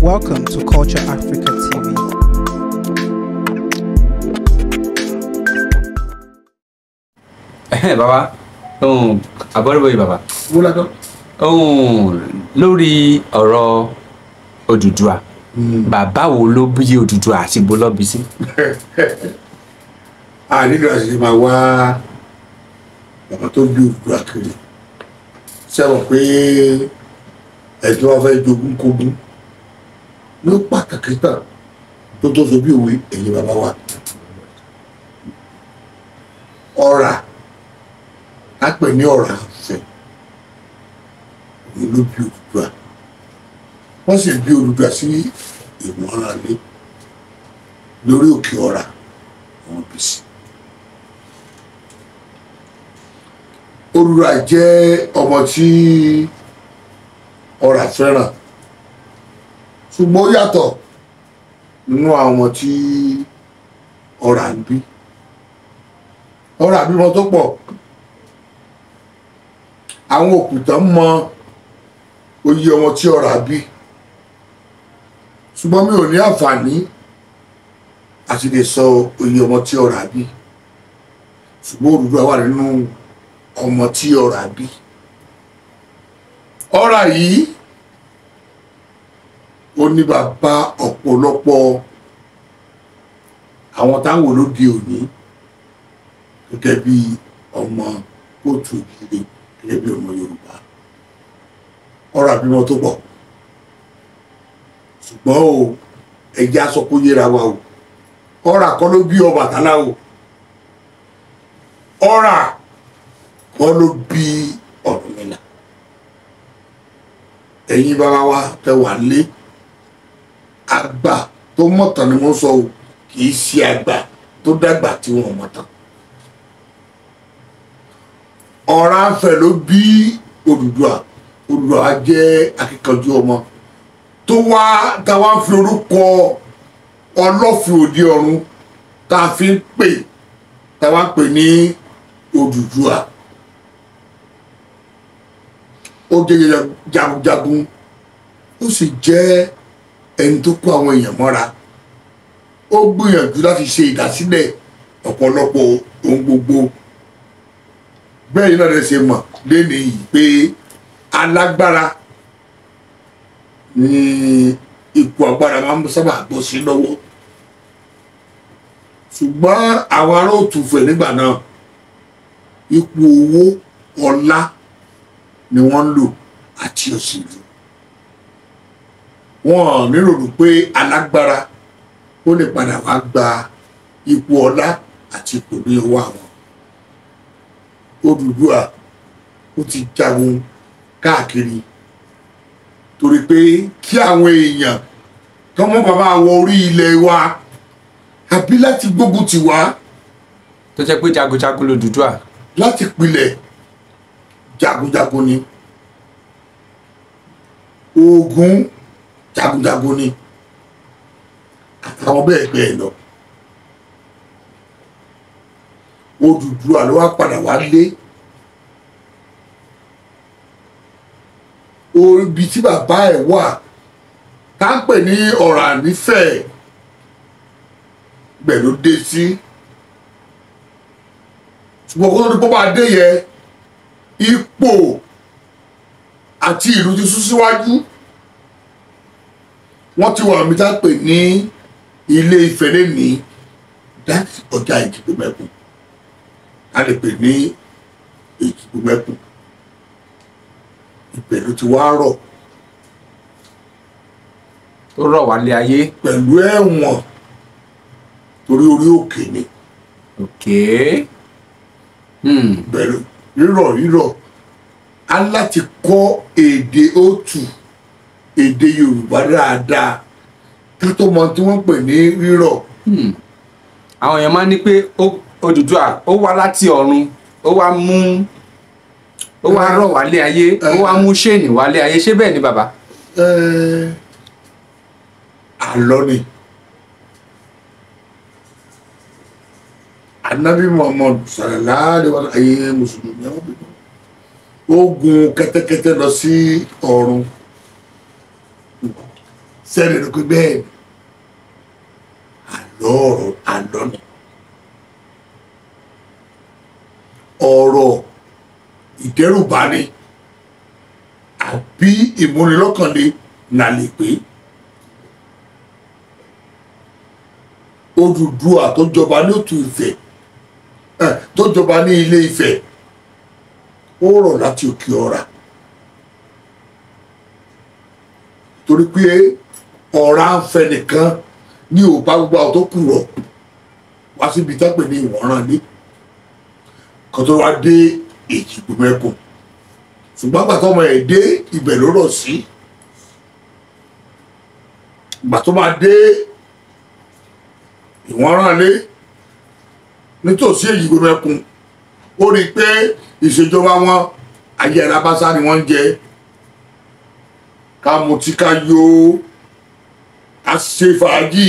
Welcome to Culture Africa TV. Baba, àbọ̀rọ̀bọ̀yì baba. Wúlọ́dọ̀. Lórí ọ̀rọ̀ Odùduwà, bàbá wo ló bí Odùduwà àti ibo ló bí sí? A nílò àti máa wá bàbá tó bí Odùduwà kiri. Sẹ́wọ̀n pé ẹ̀jọ́ wa fẹ́ jogún kógún ló pàtàkì tán tó tó so bí òwe ẹ̀yìn bàbá wa. Ọ̀rà á pè ní ọ̀rà àfẹ́ òun ló bí Odùduwà. Wọ́n sì bí Odùduwà sí Ìmọ̀rànlé lórí òkè ọ̀rà àwọn bí sí. Odùduwà jẹ́ ọmọ tí ọ̀rà fẹ́ràn ṣùgbọ́n ó yàtọ̀ nínú àwọn tí ọ̀rà ń bí. Ọ̀rà bímọ tó pọ̀, àwọn òkùtàn mọ oyè ọmọ tí ọ̀rà bí ṣùgbọ́n mi ò ní àǹfààní àti lè sọ oyè ọmọ tí ọ̀rà bí, ṣùgbọ́n Odùduwà wà nínú ọmọ tí ọ̀rà bí. Ọ̀rà yìí ó ní bàbá ọ̀pọ̀lọpọ̀ àwọn táwọn olóde òní gẹ́gẹ́ bí ọmọ kóòtù ìdílé, gẹ́gẹ́ bí ọmọ Yorùbá. Ọ̀rà bímọ tó pọ̀ ṣùgbọ́n o ẹja sọ kó yẹra wa o, Ọ̀rà kọ́ ló bí Ọbàtálá o, Ọ̀rà kọ́ ló bí Ọ̀rúnmìlà. Ẹ̀yin bàbá wa tẹ́ wà lé, àgbà tó mọ̀tàn ni mo sọ o, kì í ṣe àgbà tó dàgbà tí wọ́n mọ̀tàn. Ọ̀rà Ifẹ̀ ló bí Odùduwà. Odùduwà jẹ́ akíkanjú ọmọ tó wá tá wá fi orúkọ Ọlọ́fin òde ọ̀run tá a fi ń pè, tá wá ń pè ní Odùduwà. Ó jẹ́ jagunjagun, ó sì jẹ́ ẹni tó kó àwọn èèyàn mọ́ra. Ó gbìyànjú láti ṣe ìdásílẹ̀ ọ̀pọ̀lọpọ̀ ohun gbogbo. Bẹ́ẹ̀ ni náà lè ṣe mọ̀ lẹ́nu yìí pé alágbára ni ipò agbára máa ń sábà bọ́ sí lọ́wọ́. Ṣùgbọ́n àwọn ará Òtùfẹ̀ nígbà náà ipò owó ọlá ni wọ́n ń lò àti òṣèlú. Wọ́n nírò pé alágbára ó lè padà wá gba ipò ọlá àti ipò ní ọwọ́ àwọn. Odùduwà ó ti jagun káàkiri torí pé kí àwọn èèyàn tó mọ bàbá wọ orí ilẹ̀ wa àbí láti gbógun tì wá. Tó jẹ́ pé jagunjagun l'Odùduwà. Láti pilẹ̀ jagunjagun ni, Ògún jagunjagun ni, àtàwọn bẹ́ẹ̀ bẹ́ẹ̀ lọ. Odùduwà ló wá padà wá lé ibi tí bàbá ẹ̀ wà tá ń pè ní Ọ̀rà nífẹ̀, bẹ́ẹ̀ ló dé sí. Ṣùgbọ́n kó tó di pé bá dé yẹ ipò àti ìlú ti sún síwájú. Wọ́n ti wà mí tá ń pè ní Ilé Ifẹ̀ lẹ́ni láti ọjà Èjìgbò-mẹ́kùn, a lè pè ní Èjìgbò-mẹ́kùn. Ibẹ̀ ló ti wá rọ̀. Ó rọ̀ wálé ayé. Pẹ̀lú ẹ̀wọ̀n torí orí òkè ni. Òkè. Bẹ̀rù rírọ̀ á láti kọ́ èdè Òtù, èdè Yorùbá dáadáa ká tó mọ tí wọ́n pè ní rírọ̀. Àwọn èèyàn máa ń ní pé Odùduwà ó wá láti ọ̀run, ó wá rọ̀ wálé ayé, ó wá mú ṣéènì wálé ayé. Ṣé bẹ́ẹ̀ ni bàbá? Àlọ́ ni. Ànábì Muhammad sallallahu alaihi wa sallam ayé mùsùlùmí àwọn bìbọn ó gun kẹ́tẹ́kẹ́tẹ́ lọ sí ọ̀run sẹ́ni ló pé bẹ́ẹ̀ ni àlọ́ ọ̀rọ̀ àlọ́ ni ọ̀rọ̀ ìdẹ́rùbani àbí ìmúnilọ́kànlé là lè pé Odùduwà tó jọba ní Òtù Ifẹ̀ tó jọba ní Ilé Ifẹ̀ ó rọ̀ láti òkè ọ̀rá torí pé ọ̀rá ń fẹ́ nìkan ní òbá gbogbo àwọn tó kù rọ̀ wá síbi tápẹ̀ ní Ìwọ̀nranlé kan tó wá dé Èjìgbò-mẹ́kùn ṣùgbọ́n àgbà tọ́mọ ẹ̀ dé ibẹ̀ ló rọ̀ sí ìgbà tó máa dé Ìwọ̀nranlé nítòsí Èjìgbò-mẹ́kùn ó rí i pé ìṣèjọba wọn ayé alábásá ni wọ́n ń jẹ ká mutí ká yó ká ṣe fàájì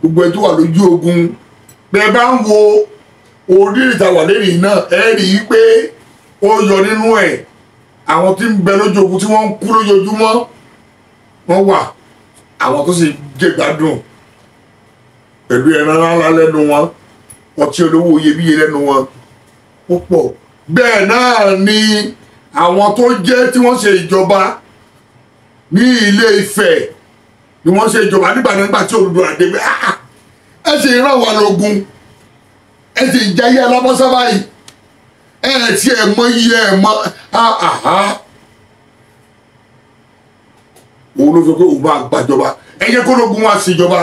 gbogbo ẹ tó wà lójú ogun bẹ́ẹ̀ bá ń wo orí ìtawà lẹ́yìn náà ẹ rí i pé ó yọ nínú ẹ̀ àwọn tí ń bẹ lójú ogun tí wọ́n ń kú lójoojúmọ́ wọ́n wà àwọn tó sì jẹ gbádùn pẹ̀lú ẹran ńlá lẹ́nu wọn ọtí olówó iyebíye lẹ́nu wọn púpọ̀ bẹ́ẹ̀ náà ni àwọn tó jẹ́ tí wọ́n ṣe ìjọba ní Ilé Ifẹ̀ ni wọ́n ṣe ìjọba nígbà tí Odùduwà dé pé ẹ ṣe ìran wà lógun ẹ sì jayé alábọ́sá báyìí ẹ ti ẹ̀ mọ iye ẹ̀ mọ òun ló sọ pé òun máa gbàjọba ẹ jẹ́ kó lógun wá sí ìjọba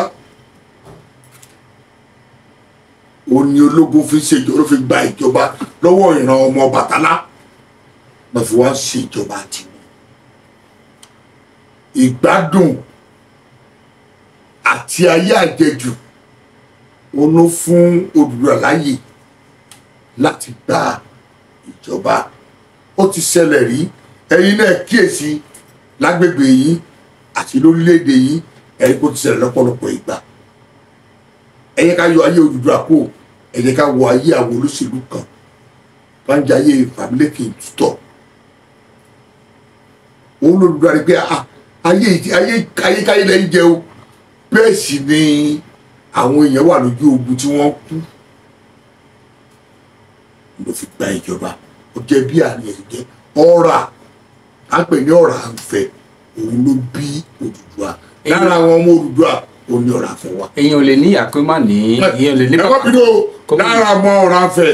òun ni ológun fi ṣe ìjọba ló fi gba ìjọba lọ́wọ́ ìran ọmọ Ọbàtálá lọ́ fi wá ṣe ìjọba tiwọn ìgbádùn àti ayé àjẹjù òun ló fún Odùduwà láyè láti gba ìjọba ó ti ṣẹlẹ̀ rí ẹ̀yin náà kíyèsí lágbègbè yìí àti lórílẹ̀‐èdè yìí ẹ̀yin kò ti ṣẹlẹ̀ lọ́pọ̀lọpọ̀ ìgbà ẹ jẹ́ ká yọ ayé Odùduwà kó ẹ jẹ́ ká wọ ayé àwọn olóṣèlú kan bá ń jẹ ayé Fàmílékè Tútọ̀ òun l'Odùduwà rí pé ayé lẹ́yìn jẹ́ o bẹ́ẹ̀ sì ni àwọn èèyàn wà lójú ogun tí wọ́n kú ló fi gba ìjọba ó jẹ́ bí àárín ẹ̀ jẹ́ ọ̀rà à ń pè ní ọ̀rà àǹfẹ̀ òun ló bí Odùduwà lára àwọn ọmọ Odùduwà ó ní ọ̀rà àǹfẹ̀ wa. èèyàn ò lè ní ìyá kó má ní èèyàn ò lè ní bàbá lára àwọn ọ̀rà àǹfẹ̀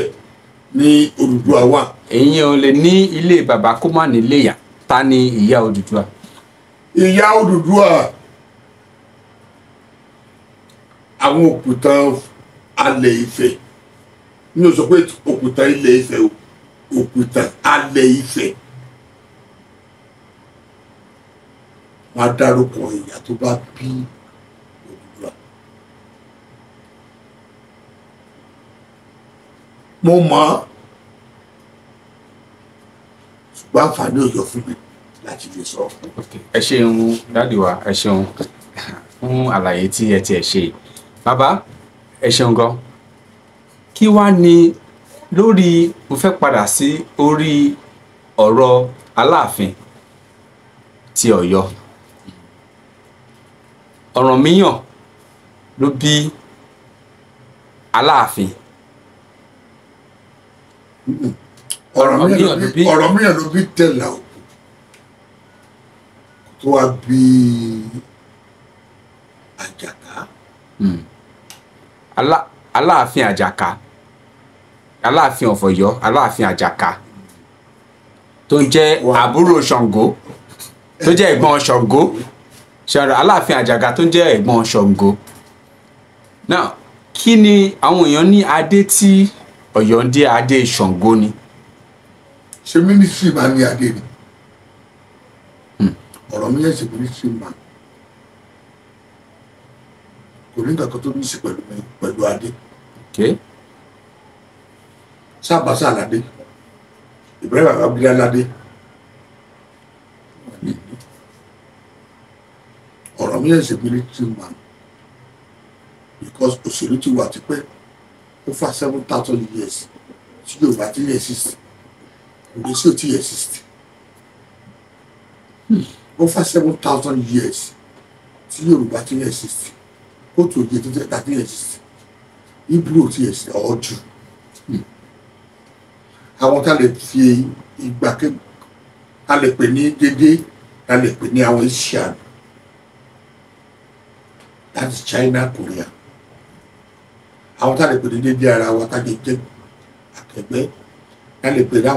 ní Odùduwà wà. èèyàn ò lè ní ilé bàbá kó má ní ilé ìyá ta ni ìyá Odùduwà. ìyá Odùduwà àwọn òkútan alẹ̀ Ifẹ̀ ní o sọ pé òkúta Ilẹ̀ Ifẹ̀ òkúta alẹ̀ Ifẹ̀ wọn á dárúkọ ìyá tó bá bí Odùduwà mo mọ̀ ṣùgbọ́n àǹfààní ò yọ fún mi láti lè sọ. ẹ ṣeun dáàdì wa ẹ ṣeun fún àlàyé tí ẹ tiẹ̀ ṣe bàbá ẹ ṣeun gan kí wá ní lórí mo fẹ́ padà sí orí ọ̀rọ̀ Aláàfin ti Ọ̀yọ́ Ọ̀rànmíyàn ló bí Aláàfin Ọ̀rànmíyàn ló bí Tẹ̀là Ògún tó wá bí Àjàká. Aláàfin Àjàká Aláàfin of Ọ̀yọ́ Aláàfin Àjàká tó ń jẹ́ àbúrò Ṣàngó tó jẹ́ ẹ̀gbọ́n Ṣàngó Aláàfin Àjàká tó ń jẹ́ ẹ̀gbọ́n Ṣàngó. now kí ni àwọn èèyàn ní adé tí Ọ̀yọ́ ń dé adé Ṣàngó ni. ṣé mínísírì máa ní adé ni Ọ̀rànmíyàn ṣe mínísírì máa kò ní nǹkan tó ní í ṣe pẹ̀lú adé. Sábàsá aládé Ibrahim Babangida aládé Ọ̀rànmíyàn ṣe military man because òṣèlú ti wà tipẹ́ ó fà 7,000 years tí Yorùbá ti yẹ exist Ìgbésí ò ti yẹ exist ó fà 7,000 years tí Yorùbá ti yẹ exist kóòtù òye tó tẹ̀ tàbí exist Hebrew ti exist ọ̀jù àwọn tá lè fi ìgbà ké a lè pè ní dédé a lè pè ní àwọn Asian that is China, Korea àwọn tá lè pè ní dédé ara wa tá lè jẹ akẹgbẹ́ a lè pè ní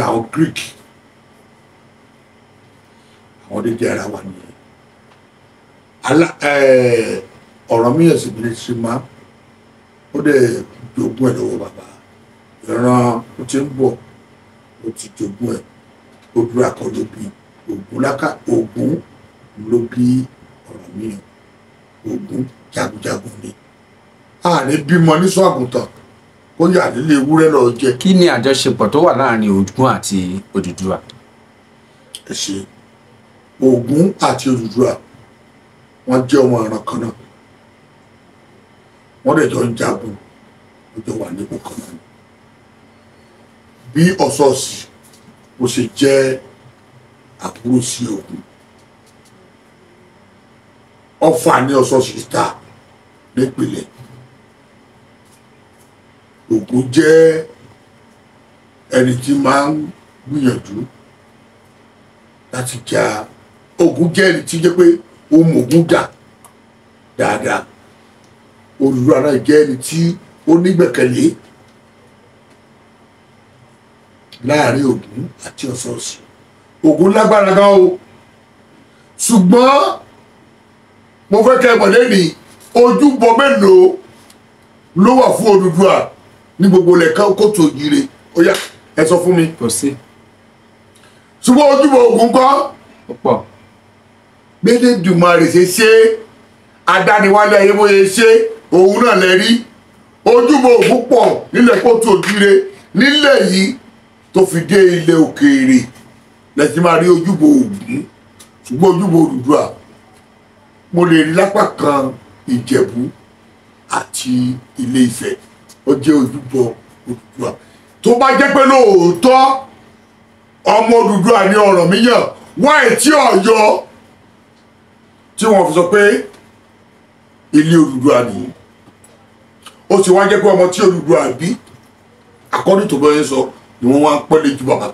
àwọn Greek àwọn dédé ara wa nìyẹn ọ̀rọ̀ mi ẹ̀sìn mi lè ṣe máa ó dẹ̀ jogún ẹ̀ lọ́wọ́ bàbá ìran ó ti ń bọ̀ ó ti jogún ẹ̀ ó dúró akọ ló bí Ògún ló bí ọ̀rọ̀ mi Ògún jagunjagun ni àárín bímọ níṣọ́ àgùntàn ó yà nílé ewúrẹ́ lọ jẹ. kí ni àjọṣepọ̀ tó wà láàrin Ògún àti Odùduwà? ẹ ṣe Ògún àti Odùduwà wọ́n jẹ́ ọmọ ìran kan náà wọ́n dẹ̀ jọ ń jagun ó jọ wà nípò kan náà bí Ọ̀ṣọ́ọ̀ṣì ó ṣe jẹ́ àbúrò sí Ògún Ọ̀fà ní Ọ̀ṣọ́ọ̀ṣì ta nípìnlẹ̀ Ògún jẹ́ ẹni tí máa ń gbìyànjú láti jà Ògún jẹ́ ẹni tí jẹ́ pé ó mọ Ògún jà dáadáa Odùduwà náà jẹ́ ẹni tí ó nígbẹ̀kẹ̀lé láàrin Ògún àti Ọ̀ṣọ́ọ̀ṣì Ògún lágbára gan o ṣùgbọ́n mo fẹ́ kẹ́ mọ̀ lẹ́ni ojúbọ mélòó ló wà fún Odùduwà ní gbogbo lẹ́ka kóòtù òjìire ó yá ẹ sọ fún mi. kò sí. ṣùgbọ́n ojúbọ Ògún kọ́ ó pọ̀. Gbélédùmarè ṣe adániwálé ayé bóyá ṣe òun náà lè rí ojúbọ Ògún pọ̀ nílẹ̀ kóòtù òjìire nílẹ̀ yìí tó fi dé ilẹ̀ òkèèrè lẹ́sìn máa rí ojúbọ Ògún ṣùgbọ́n ojúbọ Odùduwà mo lè rí lápá kan Ìjẹ̀bú àti Ilé Ifẹ̀ ó jẹ́ ojúbọ Odùduwà tó bá jẹ́ pé lóòótọ́ ọmọ Odùduwà ní Ọ̀rànmíyàn wáyé tí Ọ̀yọ́ tí wọ́n fi sọ pé ilé Odùduwà nìyí ó sì wá jẹ́ pé ọmọ tí Odùduwà bí according to bọ́yẹ sọ ni wọ́n wá ń pẹ́lẹ́ ju bàbá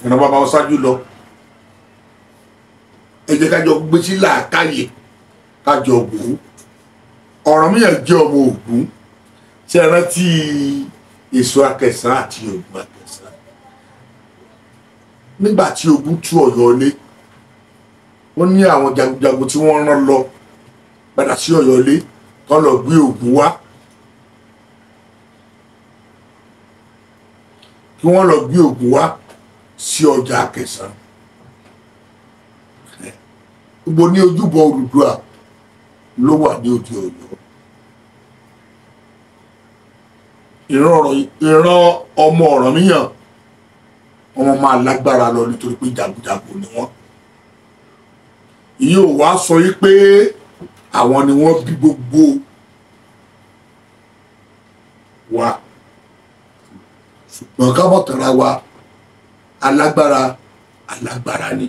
ìran bàbá wọn ṣáájú lọ ẹ jẹ́ kájọ gbé sí làákàyè kájọ wò ó Ọ̀rànmíyàn jẹ́ ọmọ Ògún tí ẹ rántí Èso Akẹ̀sán àti Ògún Akẹ̀sán nígbà tí Ògún tú Ọ̀yọ́ lé wọ́n ní àwọn jagunjagun tí wọ́n rán lọ padà sí Ọ̀yọ́ lé kán lọ gbé Ògún wá kí wọ́n lọ gbé Ògún wá sí ọjà Akẹ̀sán gbogbo ní ojúbọ Odùduwà ló wà ní òde Ọ̀yọ́ ìran ọmọ Ọ̀rànmíyàn wọ́n máa lágbára lọ nítorí pé jagunjagun ni wọ́n ìyẹn ò wá sọ yí pé àwọn ni wọ́n bí gbogbo wa ṣùgbọ́n ká mọ̀ tara wa alágbára ni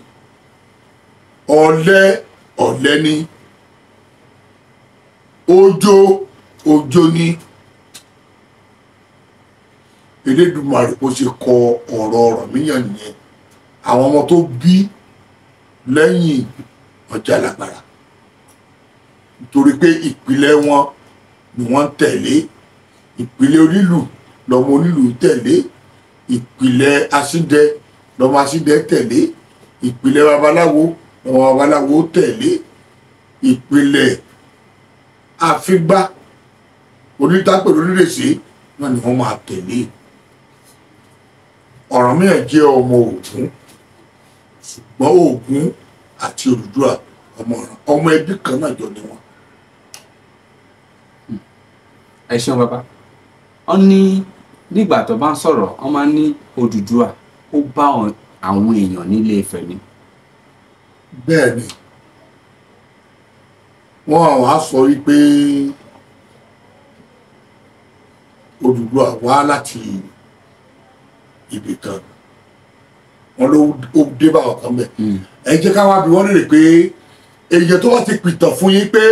ọ̀lẹ ni ọjọ́ ni Elédùmarè kó ṣe kọ ọ̀rọ̀ Ọ̀rànmíyàn nìyẹn àwọn ọmọ tó bí lẹ́yìn ọjà lágbára nítorí pé ìpìlẹ̀ wọn ni wọ́n tẹ̀lé ìpìlẹ̀ onílù lọ́mọ onílù tẹ̀lé ìpìlẹ̀ asídẹ lọ́mọ asídẹ tẹ̀lé ìpìlẹ̀ babaláwo lọ́mọ babaláwo tẹ̀lé ìpìlẹ̀ àfigbá onítàpẹ̀lú onírèsé náà ni wọ́n máa tẹ̀lé Ọ̀rànmíyàn jẹ́ ọmọ Ògún ṣùgbọ́n Ògún àti Odùduwà ọmọ ẹbí kan náà jọ ni wọn. ẹ ṣeun bàbá wọn ní nígbà tó bá ń sọ̀rọ̀ wọn máa ń ní Odùduwà ó bá àwọn èèyàn nílé Ifẹ̀ ni. bẹ́ẹ̀ ni wọ́n á sọ wípé Odùduwà wá láti ibì kan wọn ló dé bá ọkàn bẹ ẹ jẹ́ ká wá bí wọ́n lè pé èèyàn tó wá ti pìtàn fún yín pé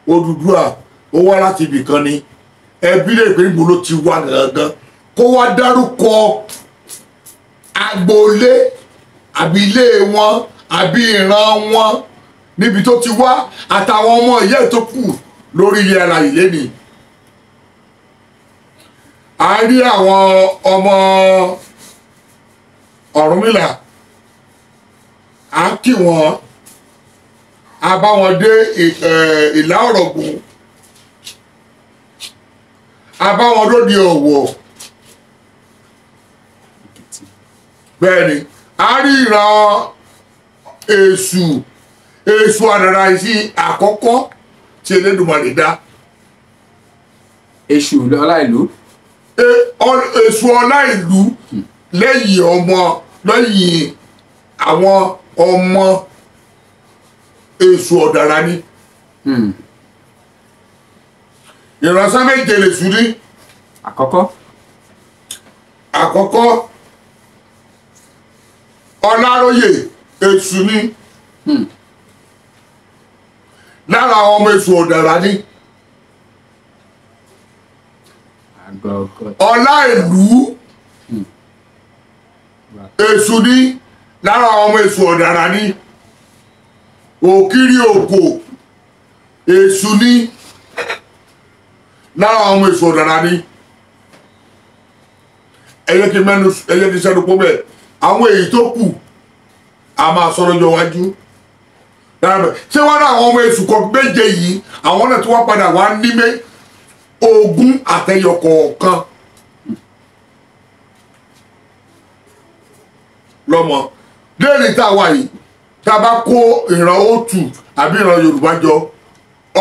Odùduwà ó wá láti ibì kan ni ẹbí lè pé níbo ló ti wá gangan kó wá dárúkọ agboolé àbí ilé wọn àbí ìran wọn níbi tó ti wá àtàwọn ọmọ ìyá ẹ̀ tó kù lórí ilé alààyè lẹ́nìí. A rí àwọn ọmọ Ọ̀rúnmìlà à ń kí wọn a bá wọn dé Ìlá Ọ̀rọ̀gùn a bá wọn lóde Ọ̀wọ̀ bẹ́ẹ̀ ni a rí ìran èṣù àdàrà ìsí àkọ́kọ́ tí Elédùmarè dá. èṣù ọlá ìlú. èṣù ọlá ìlú lẹ́yìn àwọn ọmọ èṣù ọ̀dàrà ni. ìránṣẹ́ méje lèṣù ní. àkọ́kọ́ Ọláróyè èṣù ní. lára àwọn ọmọ èṣù ọ̀dàrà ni. ọlá ìlú èṣù ní lára àwọn ọmọ èṣù ọ̀dàrà ni. òkìrí òkò èṣù ní lára àwọn ọmọ èṣù ọ̀dàrà ni. ẹyẹ kí sẹ́nu pọ́ bẹ́ẹ̀ àwọn èyí tó kù a máa sọ lọ́jọ́ iwájú. ṣé wọ́n ní àwọn ọmọ èṣù kan méje yìí àwọn náà tí wọ́n padà wá ní ogún àtẹyọ kọ̀ọ̀kan lọ́mọ léèrè tá a wà yìí tá a bá kó ìran òtù àbí ìran Yorùbá jọ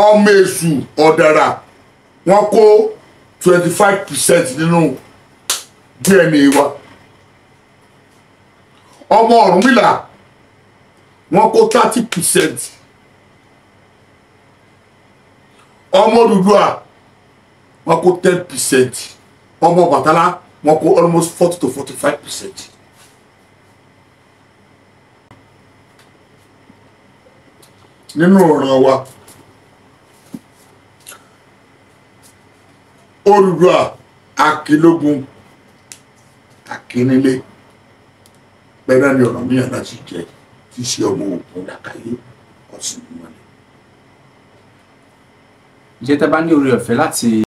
ọmọ èṣù ọ̀dàrà wọ́n kó 25% nínú DNA wa ọmọ Ọ̀rúnmìlà wọ́n kó 30%. ọmọ Odùduwà wọ́n kó 10%. ọmọ Ọbàtálá wọ́n kó almost 40 to 45%. nínú ọ̀ràn wa Odùduwà akínlógún akínílé pẹ́ẹ́nà ni Ọ̀rànmíyàn láti jẹ́ tí í ṣe ọmọ Ògún Làkàyé Ọ̀ṣun mọ́lẹ̀. Ǹjẹ́ tẹ́ bá ní oore ọ̀fẹ́ láti